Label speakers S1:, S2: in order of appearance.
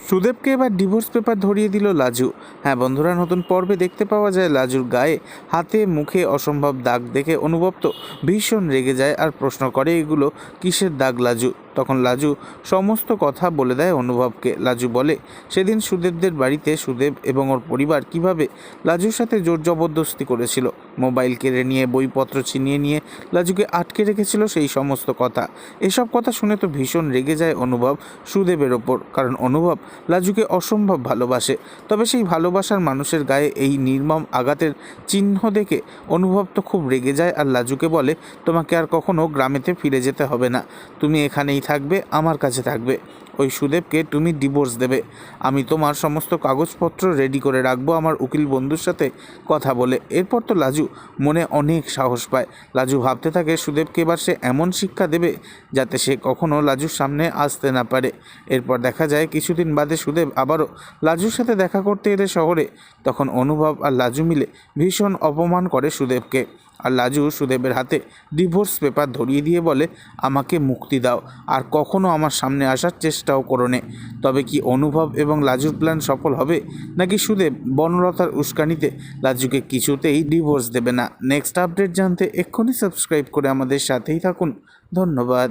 S1: সুদেবকে এবার divorce paper ধরিয়ে দিল লাজু। হ্যাঁ বন্ধুরা, নতুন পর্বে দেখতে পাওয়া যায় লাজুর গায়ে হাতে মুখে অসম্ভব দাগ দেখে অনুভব তো ভীষণ রেগে যায় আর প্রশ্ন করে এগুলো কিসের দাগ লাজু। তখন লাজু সমস্ত কথা বলে দেয় অনুভবকে। লাজু বলে সেদিন সুদেবদের বাড়িতে সুদেব এবং ওর পরিবার কিভাবে লাজুর সাথে জোর জবরদস্তি করেছিল, মোবাইল কেড়ে নিয়ে বইপত্র ছিনিয়ে নিয়ে লাজুকে আটকে রেখেছিল, সেই সমস্ত কথা। এসব কথা শুনে তো ভীষণ রেগে যায় অনুভব সুদেবের ওপর, কারণ অনুভব লাজুকে অসম্ভব ভালোবাসে। তবে সেই ভালোবাসার মানুষের গায়ে এই নির্মম আঘাতের চিহ্ন দেখে অনুভব তো খুব রেগে যায় আর লাজুকে বলে তোমাকে আর কখনো গ্রামেতে ফিরে যেতে হবে না, তুমি এখানেই থাকবে, আমার কাছে থাকবে। ওই সুদেবকে তুমি ডিভোর্স দেবে, আমি তোমার সমস্ত কাগজপত্র রেডি করে রাখবো আমার উকিল বন্ধুর সাথে কথা বলে। এরপর তো লাজু মনে অনেক সাহস পায়। লাজু ভাবতে থাকে সুদেবকে এবার সে এমন শিক্ষা দেবে যাতে সে কখনো লাজুর সামনে আসতে না পারে। এরপর দেখা যায় কিছুদিন বাদে সুদেব আবারও লাজুর সাথে দেখা করতে এলে শহরে। তখন অনুভব আর লাজু মিলে ভীষণ অপমান করে সুদেবকে, আর লাজু সুদেবের হাতে ডিভোর্স পেপার ধরিয়ে দিয়ে বলে আমাকে মুক্তি দাও, আর কখনো আমার সামনে আসার চেষ্টাও করো নে। তবে কি অনুভব এবং লাজুর প্ল্যান সফল হবে, নাকি সুদেব বনলতার উস্কানিতে লাজুকে কিছুতেই ডিভোর্স দেবে না? নেক্সট আপডেট জানতে এক্ষুনি সাবস্ক্রাইব করে আমাদের সাথেই থাকুন। ধন্যবাদ।